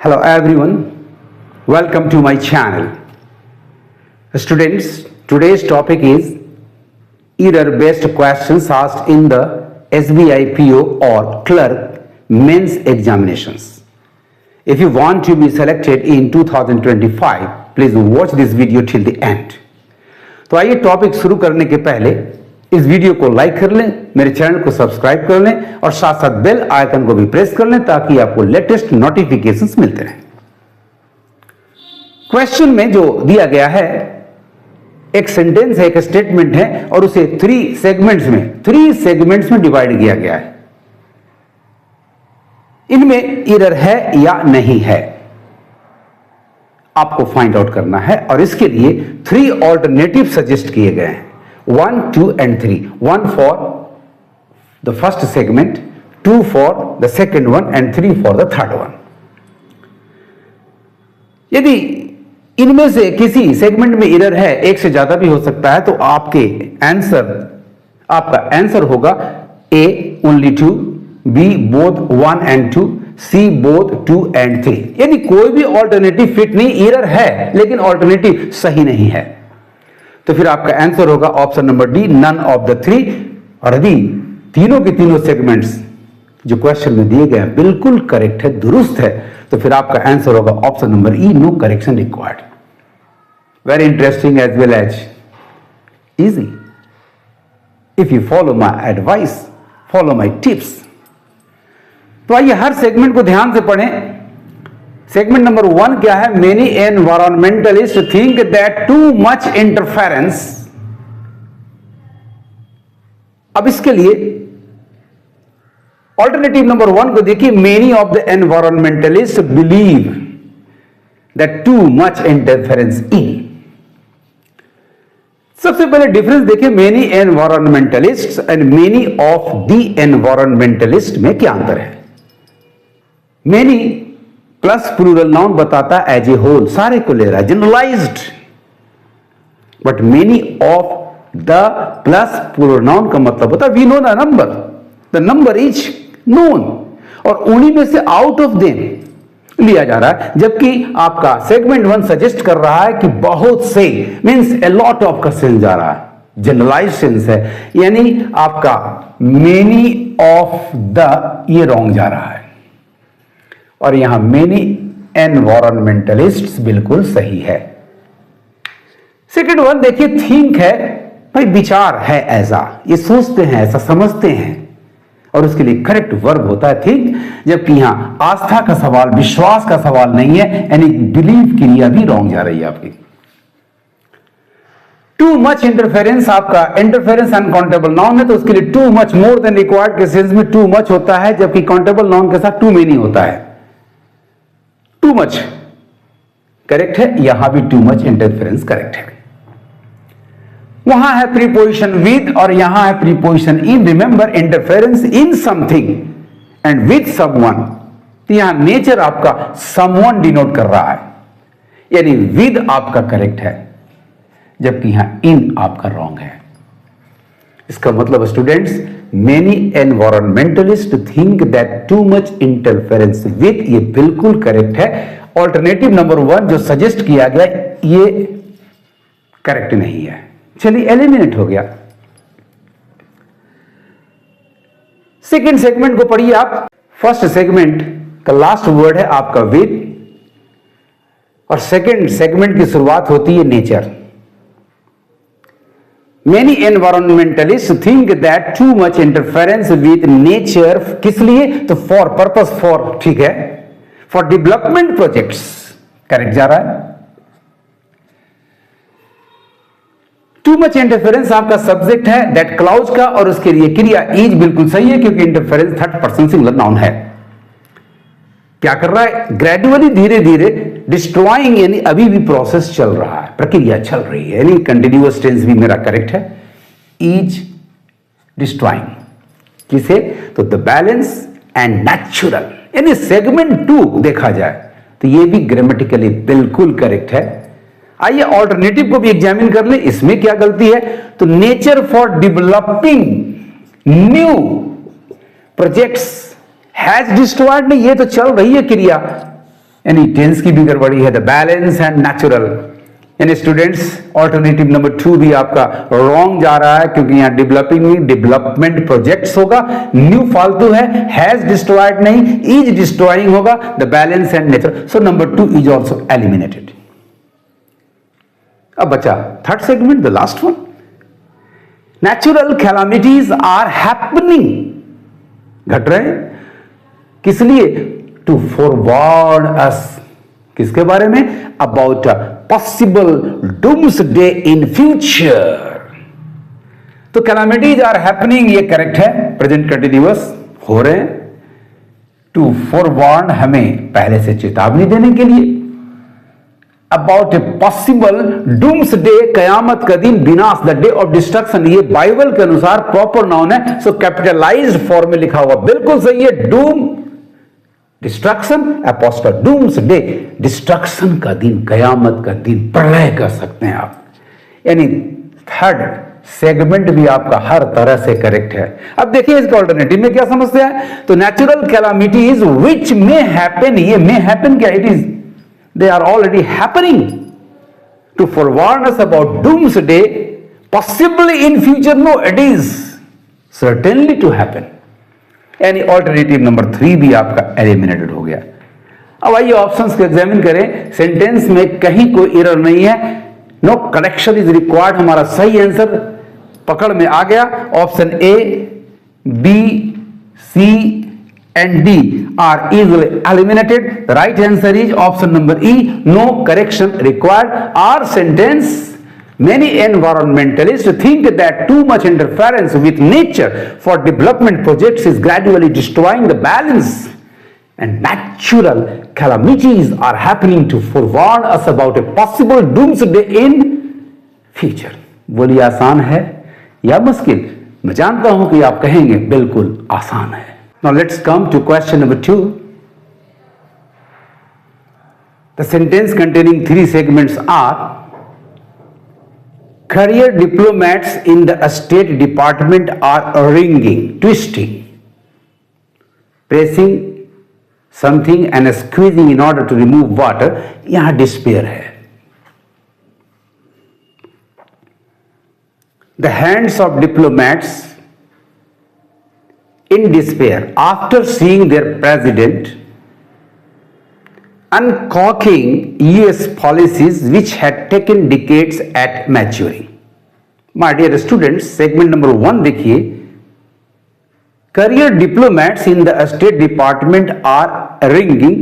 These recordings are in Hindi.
Hello everyone, welcome to my channel. Students, today's topic is error-based questions asked in the SBI PO or clerk mains examinations. If you want to be selected in 2025, please watch this video till the end. तो आइए टॉपिक शुरू करने के पहले इस वीडियो को लाइक कर लें, मेरे चैनल को सब्सक्राइब कर लें और साथ साथ बेल आइकन को भी प्रेस कर लें ताकि आपको लेटेस्ट नोटिफिकेशंस मिलते रहें। क्वेश्चन में जो दिया गया है एक सेंटेंस है, एक स्टेटमेंट है और उसे थ्री सेगमेंट्स में डिवाइड किया गया है। इनमें एरर है या नहीं है आपको फाइंड आउट करना है और इसके लिए थ्री ऑल्टरनेटिव सजेस्ट किए गए हैं, 1, 2 and 3. 1 for the first segment, 2 for the second one and 3 for the third one. यदि इनमें से किसी सेगमेंट में एरर है, एक से ज्यादा भी हो सकता है, तो आपका आंसर होगा A only 2, B both 1 and 2, C both 2 and 3. यदि कोई भी ऑल्टरनेटिव फिट नहीं, एरर है लेकिन ऑल्टरनेटिव सही नहीं है, तो फिर आपका आंसर होगा option number D, none of the three. और यदि तीनों के तीनों सेगमेंट्स जो क्वेश्चन में दिए गए हैं बिल्कुल करेक्ट है, दुरुस्त है, तो फिर आपका आंसर होगा option number E, no correction required. Very interesting as well as easy if you follow my advice, follow my tips. तो आइए हर सेगमेंट को ध्यान से पढ़ें। सेगमेंट नंबर 1 क्या है? Many environmentalist think that too much interference. अब इसके लिए ऑल्टरनेटिव नंबर 1 को देखिए, many of the environmentalist believe that too much interference इन। सबसे पहले डिफरेंस देखिए, many environmentalist and many of the environmentalist में क्या अंतर है? मेनी प्लस प्लूरल नाउन बताता है एज ए होल, सारे को ले रहा है, generalized. But many of the plus plural noun का मतलब होता है we know the number is known, और उन्हीं में से आउट ऑफ देम लिया जा रहा है। जबकि आपका सेगमेंट 1 सजेस्ट कर रहा है कि बहुत से मींस ए लॉट ऑफ का सेंस जा रहा है, जनरलाइज्ड सेंस है, यानी आपका मेनी ऑफ द ये रॉन्ग जा रहा है और यहां मेनी एनवायरमेंटलिस्ट्स बिल्कुल सही है। सेकंड वन देखिए, थिंक है भाई, विचार है, ऐसा ये सोचते हैं, ऐसा समझते हैं, और उसके लिए करेक्ट वर्ब होता है थिंक। जबकि यहां आस्था का सवाल, विश्वास का सवाल नहीं है, यानी बिलीव क्रिया भी रॉन्ग जा रही है आपकी। टू मच इंटरफेरेंस, आपका इंटरफेरेंस अनकाउंटेबल नाउन है तो उसके लिए too much more than required के सेंस में टू मच होता है, जबकि काउंटेबल नाउन के साथ टू मेनी होता है। टू मच करेक्ट है, यहां भी टू मच इंटरफेरेंस करेक्ट है। वहां है प्रीपोजिशन विद और यहां है preposition in. Remember, interference in something and with someone, तो यहां नेचर आपका समवन डिनोट कर रहा है, यानी विद आपका करेक्ट है, जबकि यहां इन आपका रॉन्ग है। इसका मतलब students, many environmentalist think that too much interference with, ये बिल्कुल करेक्ट है। ऑल्टरनेटिव नंबर 1 जो सजेस्ट किया गया ये करेक्ट नहीं है। चलिए एलिमिनेट हो गया। सेकेंड सेगमेंट को पढ़िए आप। फर्स्ट सेगमेंट का लास्ट वर्ड है आपका विद और सेकेंड सेगमेंट की शुरुआत होती है nature. Many environmentalists think that too much interference with nature, किस लिए? तो for purpose, for, ठीक है, for development projects, करेक्ट जा रहा है। टू मच इंटरफेरेंस आपका सब्जेक्ट है दैट क्लाउज का और उसके लिए क्रिया इज बिल्कुल सही है, क्योंकि interference third person singular noun है। क्या कर रहा है? ग्रेजुअली, धीरे धीरे डिस्ट्रॉइंग, यानी अभी भी प्रोसेस चल रहा है, प्रक्रिया चल रही है, यानी कंटिन्यूअस टेंस भी मेरा करेक्ट है, इज डिस्ट्रॉइंग। किसे? तो द बैलेंस एंड नेचुरल, यानी सेगमेंट 2 देखा जाए तो ये भी ग्रामेटिकली बिल्कुल करेक्ट है। आइए ऑल्टरनेटिव को भी एग्जामिन कर ले, इसमें क्या गलती है? तो nature for developing new projects has destroyed, नहीं, ये तो चल रही है क्रिया, यानी टेंस की भी गड़बड़ी है। द बैलेंस एंड नेचुरल, यानी स्टूडेंट्स ऑल्टरनेटिव नंबर 2 भी आपका रॉन्ग जा रहा है, क्योंकि यहां डेवलपिंग डेवलपमेंट प्रोजेक्ट्स होगा, न्यू फालतू है, हैज डिस्ट्रॉयड नहीं, इज डिस्ट्रॉइंग होगा, the balance and natural, so number 2 is also eliminated. अब बचा third segment, the last one, natural calamities are happening, घट रहे हैं, किस लिए? टू फॉरवर्ड अस, किसके बारे में? About a possible doomsday in future. तो कैलामिटीज आर हैपनिंग, ये करेक्ट है, प्रेजेंट कंटिन्यूअस हो रहे हैं। टू फॉरवर्ड, हमें पहले से चेतावनी देने के लिए। अबाउट ए पॉसिबल डूम्सडे, कयामत का दिन, विनाश, द डे ऑफ डिस्ट्रक्शन, ये बाइबल के अनुसार प्रॉपर नाउन है, सो कैपिटलाइज्ड फॉर्म में लिखा हुआ बिल्कुल सही है। Doom destruction, apostle doomsday, destruction का दिन, कयामत का दिन, प्रलय कर सकते हैं आप। यानी थर्ड सेगमेंट भी आपका हर तरह से करेक्ट है। अब देखिए इसके ऑल्टरनेटिव में क्या समस्या है। तो नेचुरल कैलामिटीज विच मे हैपन, ये मे हैपन क्या? It is, they are already happening. To forewarn us about doomsday, possibly in future, no, it is certainly to happen. यानी ऑल्टरनेटिव नंबर 3 भी आपका एलिमिनेटेड हो गया। अब आइए ऑप्शंस को एग्जामिन करें। सेंटेंस में कहीं कोई एरर नहीं है, नो करेक्शन इज रिक्वायर्ड, हमारा सही आंसर पकड़ में आ गया। Option A, B, C and D are easily eliminated. The right answer is option number E, no correction required. Our sentence, many environmentalists think that too much interference with nature for development projects is gradually destroying the balance, and natural calamities are happening to forewarn us about a possible doomsday in future. बोलिए आसान है या मुश्किल? मैं जानता हूं कि आप कहेंगे बिल्कुल आसान है। Now let's come to question number 2. The sentence containing 3 segments are: career diplomats in the State Department are wringing, twisting, pressing something and squeezing in order to remove water. यहां despair है। The hands of diplomats in despair after seeing their president uncorking US policies which had taken decades at maturing. My dear students, segment number 1 देखिए, career diplomats in the State Department are wringing,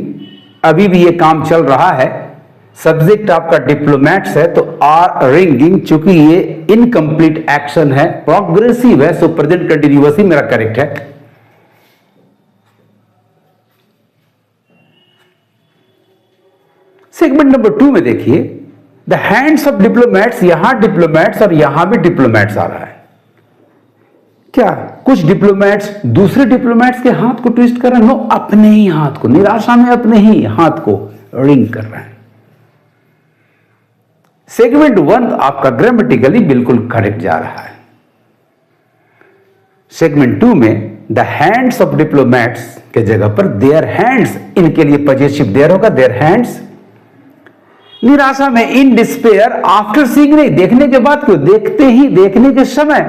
अभी भी ये काम चल रहा है, सब्जेक्ट आपका डिप्लोमैट्स है, तो आर रिंगिंग, चूंकि ये इनकम्प्लीट एक्शन है, प्रोग्रेसिव है, सो प्रेजेंट कंटिन्यूअस ही मेरा करेक्ट है। सेगमेंट नंबर 2 में देखिए, द हैंड्स ऑफ डिप्लोमैट्स, यहां डिप्लोमैट्स और यहां भी डिप्लोमैट्स आ रहा है। क्या कुछ डिप्लोमैट्स दूसरे डिप्लोमैट्स के हाथ को ट्विस्ट कर रहे हैं? नो, अपने ही हाथ को, निराशा में अपने ही हाथ को रिंग कर रहे हैं। सेगमेंट 1 आपका ग्रामेटिकली बिल्कुल करेक्ट जा रहा है। सेगमेंट 2 में द हैंड्स ऑफ डिप्लोमैट्स के जगह पर देयर हैंड्स, इनके लिए पॉजिटिव देयर होगा, देयर हैंड्स। निराशा में इन डिस्पेयर आफ्टर सीइंग, नहीं देखने के बाद क्यों, देखते ही, देखने के समय,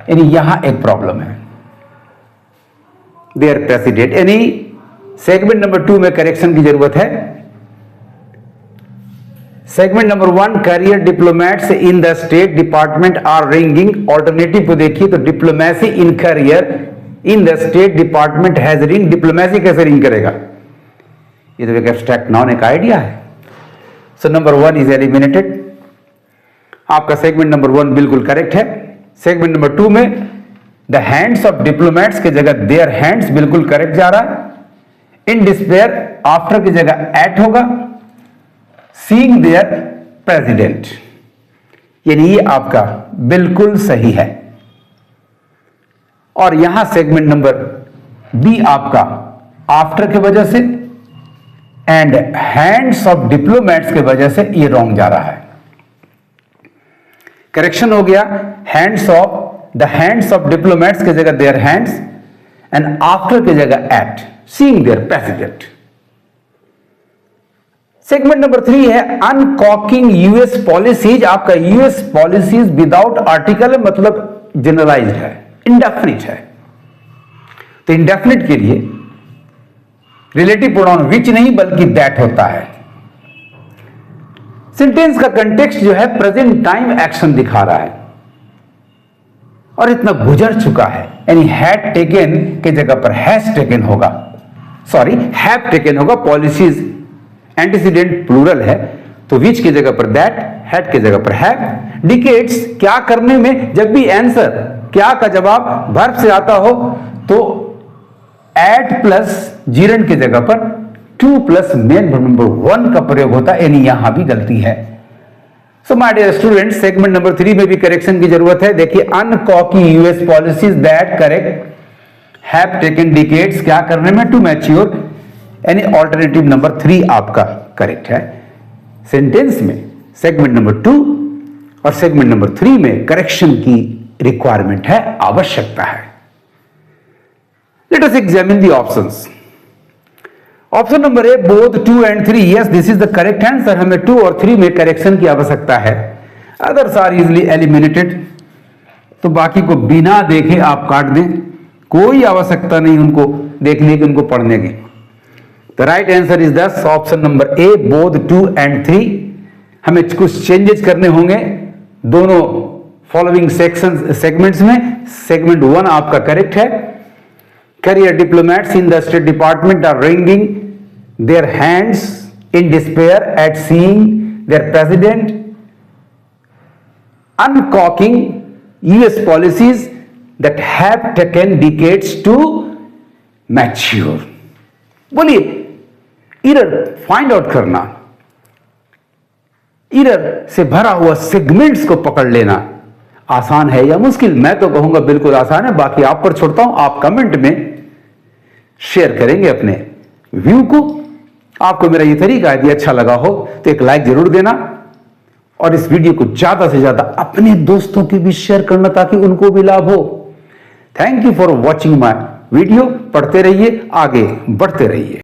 यानी यहां एक प्रॉब्लम है। देयर प्रेसिडेंट, यानी सेगमेंट नंबर 2 में करेक्शन की जरूरत है। Segment number 1, career diplomats in the state department are ringing, alternative को देखिए तो diplomacy in career in the state department has ring, diplomacy कैसे रिंग करेगा? ये तो एक एब्स्ट्रैक्ट नाउन, एक आइडिया है। So number 1 is eliminated. आपका सेगमेंट नंबर 1 बिल्कुल करेक्ट है। सेगमेंट नंबर 2 में द हैंड्स ऑफ डिप्लोमैट्स की जगह देयर हैंड्स बिल्कुल करेक्ट जा रहा है। इन डिस्पेयर आफ्टर की जगह एट होगा। सीइंग देयर प्रेसिडेंट, यानी ये आपका बिल्कुल सही है। और यहां सेगमेंट नंबर बी आपका आफ्टर की वजह से एंड हैंड्स ऑफ डिप्लोमैट्स की वजह से ये रॉन्ग जा रहा है। करेक्शन हो गया, hands off, the hands off diplomats की जगह देयर हैंड्स एंड आफ्टर की जगह at, seeing their president. Segment number 3 है अनकॉकिंग यूएस पॉलिसीज। आपका यूएस पॉलिसीज विदाउट आर्टिकल मतलब जनरलाइज्ड है, इंडेफिनिट है। तो इंडेफिनिट के लिए रिलेटिव प्रोनाउन विच नहीं बल्कि दैट होता है। सेंटेंस का कंटेक्स्ट जो है प्रेजेंट टाइम एक्शन दिखा रहा है और इतना गुजर चुका है, यानी हैड टेकन के जगह पर हैज टेकन होगा, सॉरी हैव टेकन होगा। पॉलिसीज एंटीसीडेंट प्लूरल है तो विच की जगह पर दैट, हैड की जगह पर हैव। डिकेड्स क्या करने में, जब भी आंसर क्या का जवाब वर्ब से आता हो तो एट प्लस जीरंड की जगह पर two plus main verb number 1 का प्रयोग होता है, यानी यहां भी गलती है। So my dear student, segment number 3 में भी करेक्शन की जरूरत है। देखिए अनकॉकी US policies that correct have taken decades क्या करने में, टू मैच्योर, यानी ऑल्टरनेटिव नंबर 3 आपका करेक्ट है। सेंटेंस में सेगमेंट नंबर 2 और सेगमेंट नंबर 3 में करेक्शन की रिक्वायरमेंट है, आवश्यकता है। Let us examine the options. Option number A both 2 and 3, yes this is the correct answer. हमें 2 और 3 में करेक्शन की आवश्यकता है। अदर्स आर इजिली एलिमिनेटेड, तो बाकी को बिना देखे आप काट दें, कोई आवश्यकता नहीं उनको देखने की, उनको पढ़ने की। द राइट आंसर इज दस option number A both 2 and 3। हमें कुछ चेंजेस करने होंगे दोनों फॉलोइंग सेगमेंट्स में। सेगमेंट 1 आपका करेक्ट है। Career diplomats in the state department are wringing their hands in despair at seeing their president uncocking US policies that have taken decades to mature। बोलिए, एरर फाइंड आउट करना, एरर से भरा हुआ सेगमेंट्स को पकड़ लेना आसान है या मुश्किल? मैं तो कहूंगा बिल्कुल आसान है, बाकी आप पर छोड़ता हूं। आप कमेंट में शेयर करेंगे अपने व्यू को। आपको मेरा ये तरीका यदि अच्छा लगा हो तो एक लाइक जरूर देना और इस वीडियो को ज्यादा से ज्यादा अपने दोस्तों के भी शेयर करना ताकि उनको भी लाभ हो। Thank you for watching my video. पढ़ते रहिए, आगे बढ़ते रहिए।